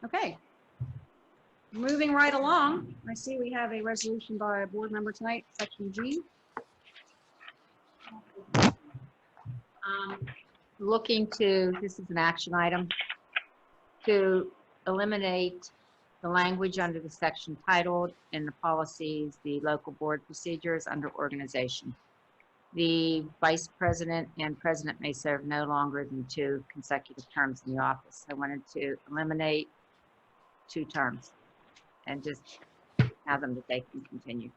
Okay. Moving right along, I see we have a resolution by a board member tonight, section G. Looking to, this is an action item, to eliminate the language under the section titled in the policies, the local board procedures under organization. The vice president and president may serve no longer than 2 consecutive terms in the office. I wanted to eliminate 2 terms and just have them that they can continue.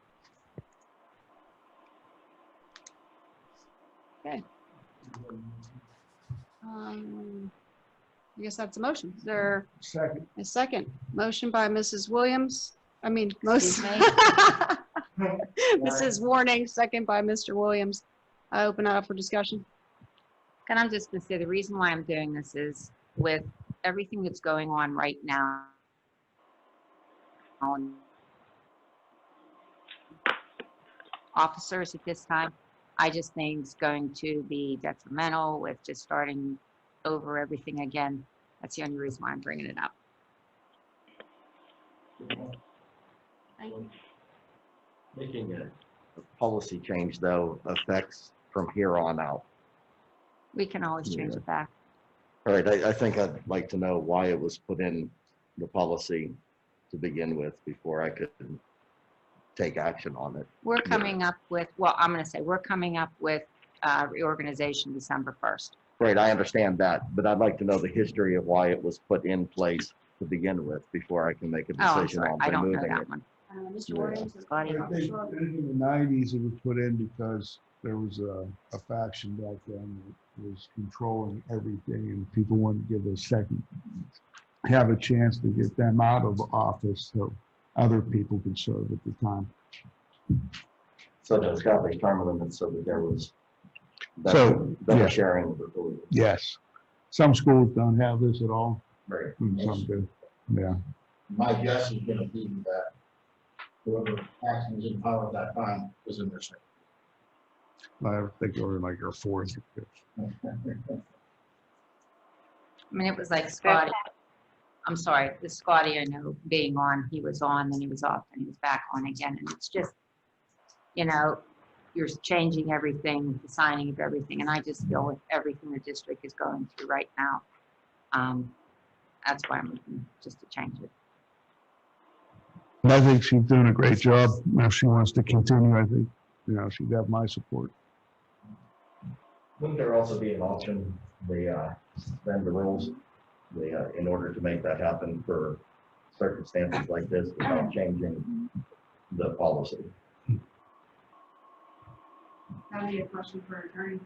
Okay. I guess that's a motion. Is there Second. a second? Motion by Mrs. Williams. I mean, Excuse Mrs. Warning, second by Mr. Williams. I open it up for discussion. And I'm just gonna say the reason why I'm doing this is with everything that's going on right now on officers at this time, I just think it's going to be detrimental with just starting over everything again. That's the only reason why I'm bringing it up. Thank you. Making a policy change, though, affects from here on out. We can always change it back. All right, I think I'd like to know why it was put in the policy to begin with before I could take action on it. We're coming up with, well, I'm going to say we're coming up with reorganization December 1st. Right, I understand that, but I'd like to know the history of why it was put in place to begin with before I can make a Oh, I'm decision sorry. on I don't know removing that it. one. Mr. Yeah. Williams, I think in the 90s it was put in because there was a faction back then that was controlling everything, and people wanted to give a second, have a chance to get them out of office so other people could serve at the time. So to establish term limits so that there was So, better yeah. sharing of the. Yes. Some schools don't have this at all, Right. and some do. Yeah. My guess is gonna be that whoever acting was in power at that time was in their second. I think they were like your fourth. I mean, it was like Scotty. I'm sorry, the Scotty, I know being on, he was on, then he was off, and he was back on again. And it's just, you know, you're changing everything, the signing of everything. And I just feel with everything the district is going through right now, that's why I'm looking just to change it. I think she's doing a great job. If she wants to continue, I think, she'd have my support. Wouldn't there also be an option, suspend the rules, in order to make that happen for circumstances like this without changing the policy? That'd be a question for attorney.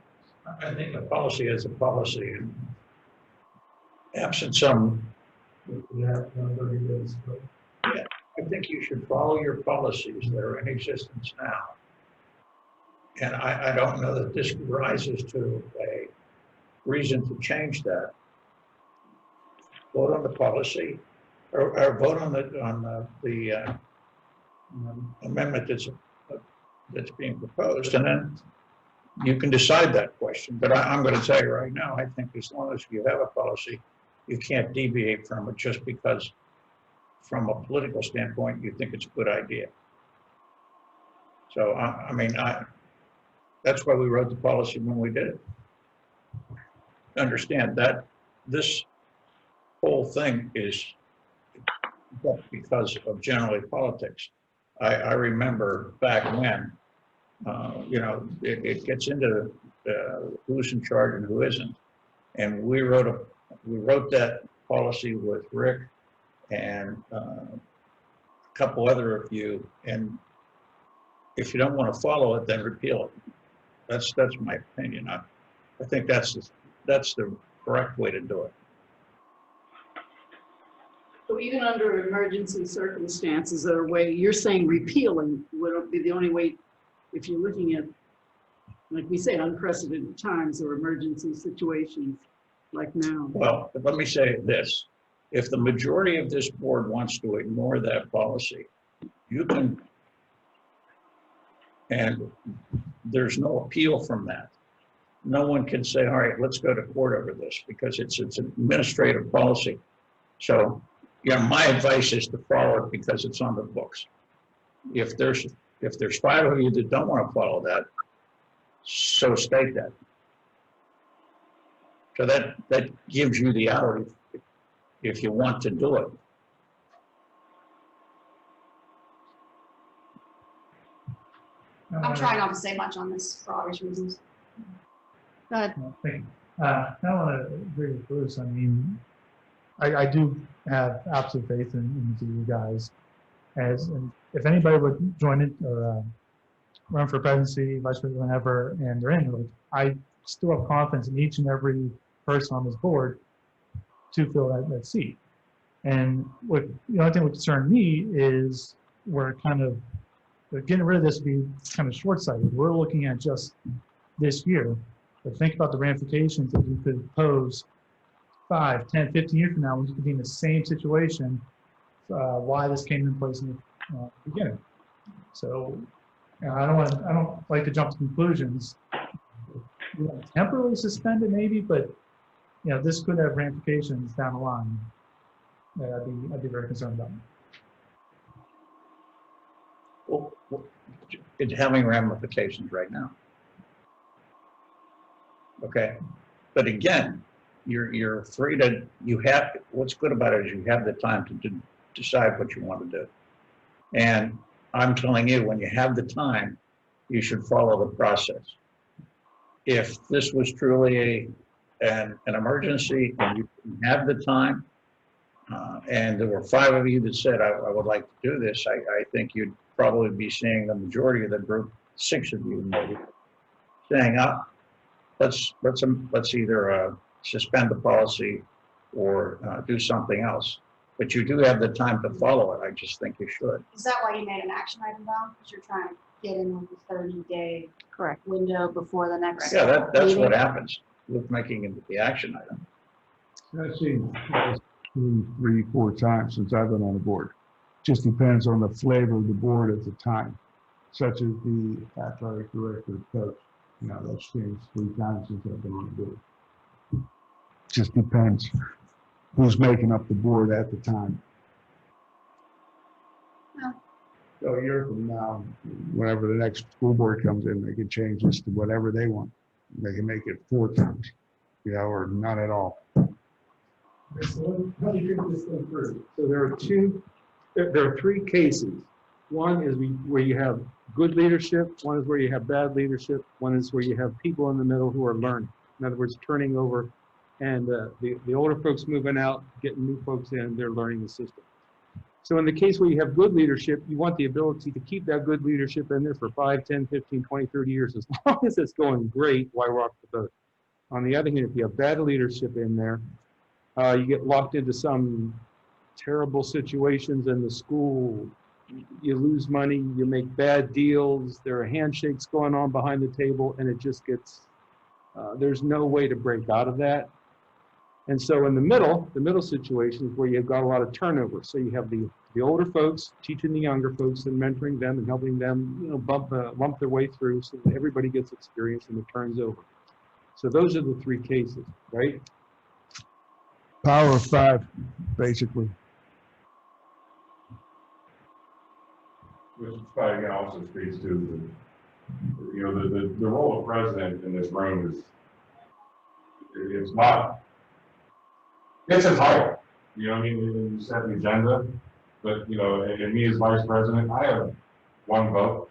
I think a policy is a policy, and absent some, yeah, I think you should follow your policies that are in existence now. And I don't know that this rises to a reason to change that. Vote on the policy, or vote on the amendment that's being proposed, and then you can decide that question. But I'm going to tell you right now, I think as long as you have a policy, you can't deviate from it just because from a political standpoint, you think it's a good idea. So, I mean, that's why we wrote the policy when we did it. Understand that this whole thing is because of generally politics. I remember back when, it gets into who's in charge and who isn't. And we wrote that policy with Rick and a couple other of you. And if you don't want to follow it, then repeal it. That's my opinion. I think that's the correct way to do it. So even under emergency circumstances, or way you're saying repealing would be the only way, if you're looking at, like we say, unprecedented times or emergency situations like now. Well, let me say this. If the majority of this board wants to ignore that policy, you can, and there's no appeal from that. No one can say, all right, let's go to court over this, because it's an administrative policy. So Yeah, my advice is to follow it because it's on the books. If there's 5 of you that don't want to follow that, so state that. So that gives you the out if you want to do it. I'm trying not to say much on this for obvious reasons. Go ahead. Thank you. I want to agree with Bruce. I mean, I do have absolute faith into you guys. And if anybody would join it or run for presidency, vice president, whenever, and they're in, like, I still have confidence in each and every person on this board to fill that seat. And what the only thing that would concern me is we're kind of getting rid of this would be kind of short-sighted. We're looking at just this year, but think about the ramifications that you could pose 5, 10, 15 years from now when you could be in the same situation. Why this came in place in the beginning. So I don't like to jump to conclusions. Temporarily suspend it maybe, but this could have ramifications down the line that I'd be very concerned about. Well, it's having ramifications right now. Okay, but again, you're free to, what's good about it is you have the time to decide what you want to do. And I'm telling you, when you have the time, you should follow the process. If this was truly an emergency and you didn't have the time, and there were 5 of you that said, I would like to do this, I think you'd probably be seeing the majority of the group, 6 of you maybe, saying, let's either suspend the policy or do something else. But you do have the time to follow it. I just think you should. Is that why you made an action item though? Because you're trying to get in with the 30-day Correct. window before the next. Yeah, that's meeting? what happens with making it the action item. I've seen it 2, 3, 4 times since I've been on the board. Just depends on the flavor of the board at the time, such as the athletic director, coach. That's changed 3 times since I've been on the board. Just depends who's making up the board at the time. Yeah. So a year from now, whenever the next school board comes in, they can change this to whatever they want. They can make it 4 times, or not at all. So let me think this thing through. So there are 3 cases. One is where you have good leadership, one is where you have bad leadership, one is where you have people in the middle who are learning. In other words, turning over, and the older folks moving out, getting new folks in, they're learning the system. So in the case where you have good leadership, you want the ability to keep that good leadership in there for 5, 10, 15, 20, 30 years. As long as it's going great, why rock the boat? On the other hand, if you have bad leadership in there, you get locked into some terrible situations in the school. You lose money, you make bad deals, there are handshakes going on behind the table, and it just gets, there's no way to break out of that. And so in the middle situation is where you've got a lot of turnover. So you have the older folks teaching the younger folks and mentoring them and helping them, bump their way through so that everybody gets experience and it turns over. So those are the 3 cases, right? Power of 5, basically. Which probably again also speaks to the role of president in this room is, it's a title, I mean, you set the agenda, but, and me as vice president, I have 1 vote.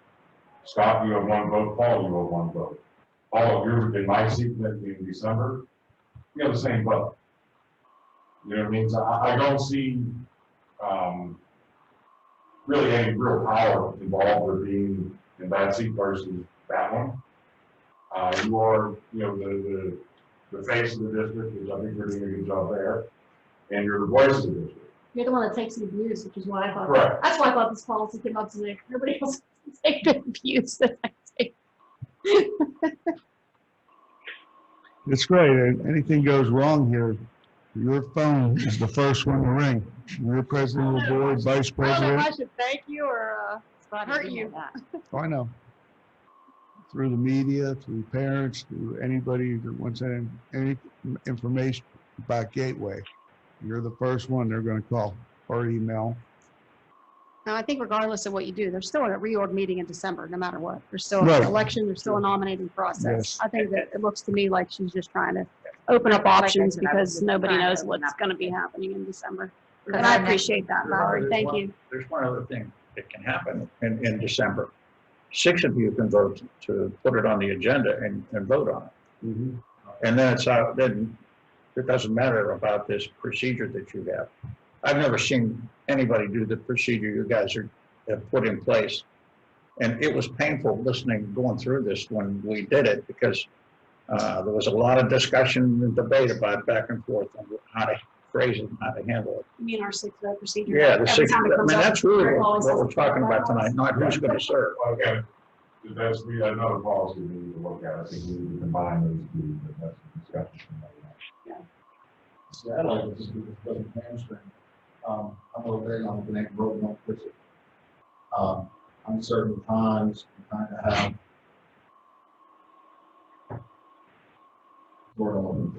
Scott, you have 1 vote. Paul, you have 1 vote. All of you in my seat in December, you have the same vote. You know what I mean? So I don't see, really any real power involved with being in that seat versus that one. You are, the face of the district, which I think you're doing a good job there, and you're the voice of the district. You're the one that takes the abuse, which is why I thought. Correct. That's why I thought this policy came up today. Everybody else take the abuse that I take. It's great. Anything goes wrong here, your phone is the first one to ring. You're president of the board, vice I don't know if I president. should thank you or hurt you. Oh, I know. Through the media, through parents, through anybody that wants any information about Gateway, you're the first one they're going to call. or email. Now, I think regardless of what you do, there's still a reorg meeting in December, no matter what. There's still Right. an election, there's still a nominating process. Yes. I think that it looks to me like she's just trying to open up options because nobody knows what's going to be happening in December. And I appreciate that, Valerie. Thank you. There's one other thing that can happen in December. 6 of you can vote to put it on the agenda and vote on it. And then it's out, then it doesn't matter about this procedure that you have. I've never seen anybody do the procedure you guys have put in place. And it was painful listening, going through this when we did it, because there was a lot of discussion and debate about back and forth on how to phrase it and how to handle it. You mean our 6-vote procedure? Yeah, the Every 6, time it I comes mean, up, that's really Rick what always we're says, talking about tonight, not who's going to serve. Okay, we had another policy we need to look at. I think we need to combine those two, but that's a discussion. See, I like this, because it doesn't hamstring. I'm over there on the next road, don't push it. On certain times, you kind of have. Sort of.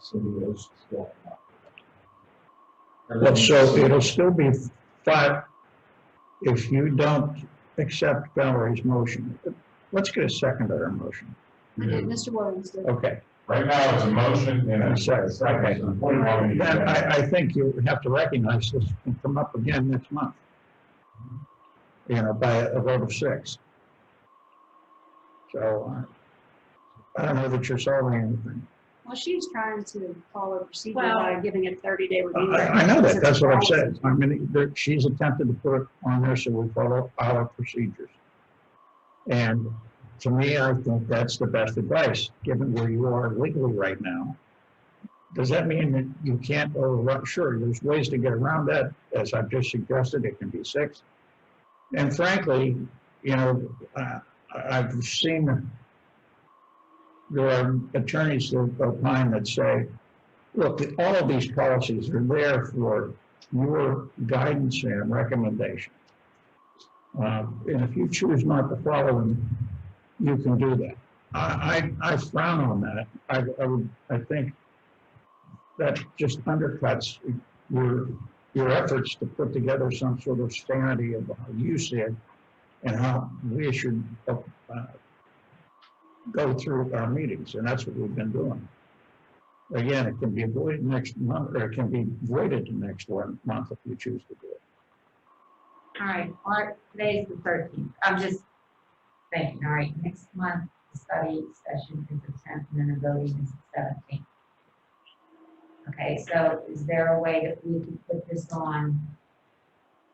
So those still. Well, so it'll still be 5 if you don't accept Valerie's motion. Let's get a second to her motion. Mr. Williams did. Okay. Right now, it's a motion and a second. Okay. So put it on the Then agenda. I think you have to recognize this can come up again next month. You know, by a vote of 6. So I don't know that you're solving anything. Well, she's trying to follow procedure Well- by giving it 30-day review. I know that, that's what I've Policy. said. I mean, she's attempted to put it on there so we follow our procedures. And to me, I think that's the best advice, given where you are legally right now. Does that mean that you can't overrun? Sure, there's ways to get around that. As I've just suggested, it can be 6. And frankly, you know, I've seen there are attorneys that opine that say, look, all of these policies are there for your guidance and recommendation. And if you choose not to follow them, you can do that. I frown on that. I think that just undercuts your efforts to put together some sort of sanity of how you see it and how we should go through our meetings, and that's what we've been doing. Again, it can be avoided next month, or it can be voided to next month if you choose to do it. All right, today's the 13th. I'm just thinking, all right, next month, the study session is the 10th, and then the voting is the 17th. Okay, so is there a way that we can put this on,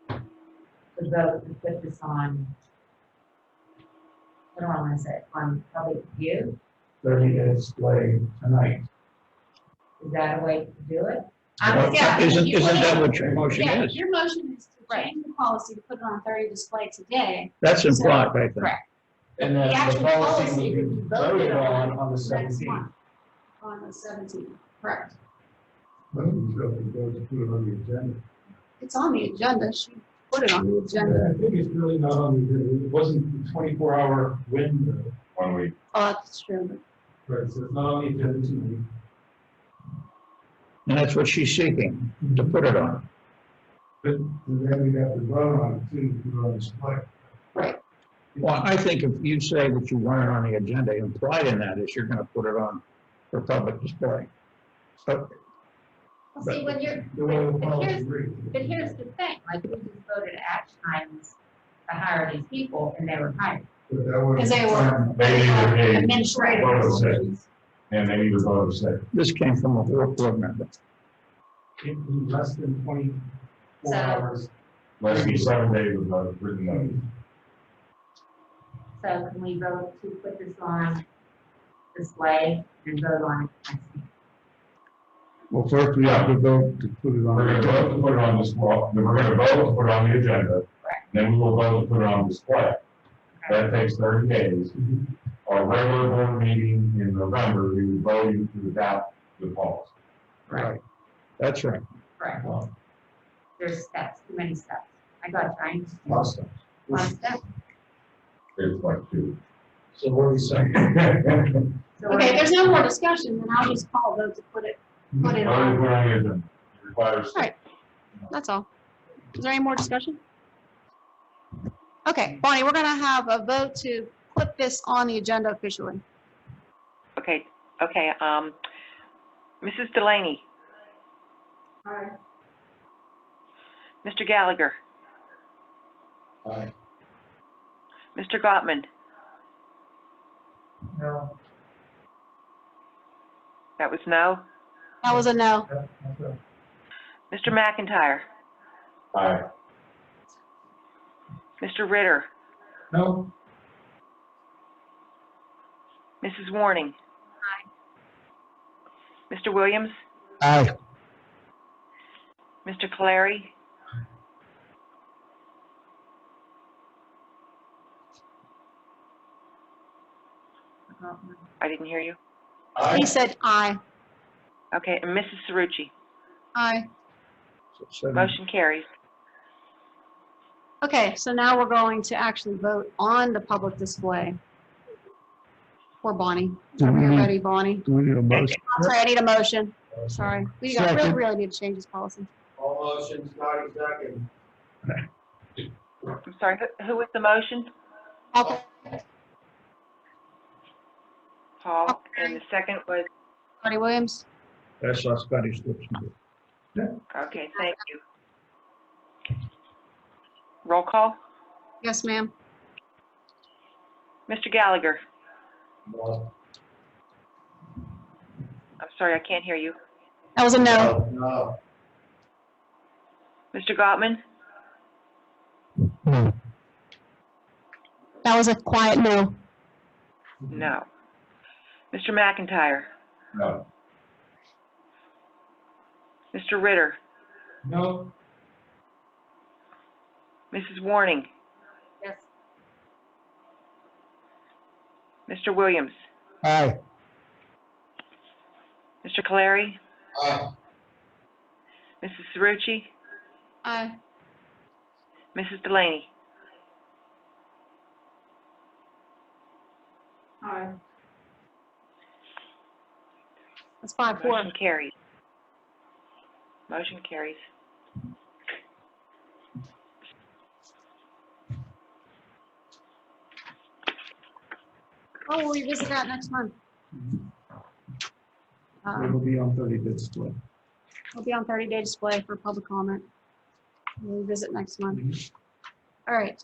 to vote to put this on, what do I want to say, on public view? 30 days delay tonight. Is that a way to do it? Isn't that what your motion Yeah, is? your motion is to change the policy to put it on 30 display today. That's implied, I think. Correct. And The then the actual policy policy will will be be voted on on the next 17th. month. On the 17th, correct. I don't know if we go to put it on the agenda. It's on the agenda. She put it on the I agenda. think it's really not on the, it wasn't a 24-hour window. 1 week. Oh, that's true. Right, so it's not on the agenda tonight. And that's what she's seeking, to put it on. But then we have to vote on it too, to put it on display. Well, I think if you say that you want it on the agenda, implied in that is you're gonna put it on for public display. So, Well, see, when you're, The way the but policy here's, reads. but here's the thing, like, we just voted action items to hire these people, and they were hired. But that would- Because they were They need a administrative vote of 6, positions. and they need a vote of 6. this came from a board member. In less than 24 So- hours. Let it be 7 days of written notice. So can we vote to put this on display and vote on it next week? Well, first we have to vote to put it on. We're gonna vote to put it on display, then we're gonna vote to put it on the agenda, then we will vote to put it on display. That takes 30 days. Our regular board meeting in November, we will vote to adopt the policy. Right. That's right. Correct. There's steps, too many steps. I got trying. Awesome. One step. It's like 2. So what are you saying? So Okay, if there's no more discussion, then I'll just call vote to put it Vote to on. put on the agenda. It requires Right. That's all. Is there any more discussion? Okay, Bonnie, we're gonna have a vote to put this on the agenda officially. Okay, okay, Mrs. Delaney, Aye. Mr. Gallagher, Aye. Mr. Gottman, No. that was no. That was a no. Yeah, that's right. Mr. McIntyre, Aye. Mr. Ritter, No, Mrs. Warning. Mr. Williams, Aye. Mr. Clary, I didn't hear you. He said aye. Okay, and Mrs. Cerrucci. Aye. So 7, Motion carries. Okay, so now we're going to actually vote on the public display. Poor Bonnie. Whenever you're ready, Bonnie. Do we need a motion? I'm sorry, I need a motion. Sorry. We got, Second. really need to change this policy. All motion, Scotty second. I'm sorry, who was the motion? Okay, Paul, and the second was, Scotty Williams? I saw Scotty's lips move. okay, thank you. Roll call. Yes, ma'am. Mr. Gallagher, No. I'm sorry, I can't hear you. That was a no. No. Mr. Gottman, That was a quiet no. no. Mr. McIntyre, No. Mr. Ritter, no, Mrs. Warning, Yes. Mr. Williams, Aye. Mr. Clary, Aye. Mrs. Cerrucci, Aye. Mrs. Delaney. Aye. That's 5-4. Motion carries. Motion carries. Oh, we'll revisit that next month. It'll be on 30-day display. It'll be on 30-day display for public comment. We'll revisit next month. All right,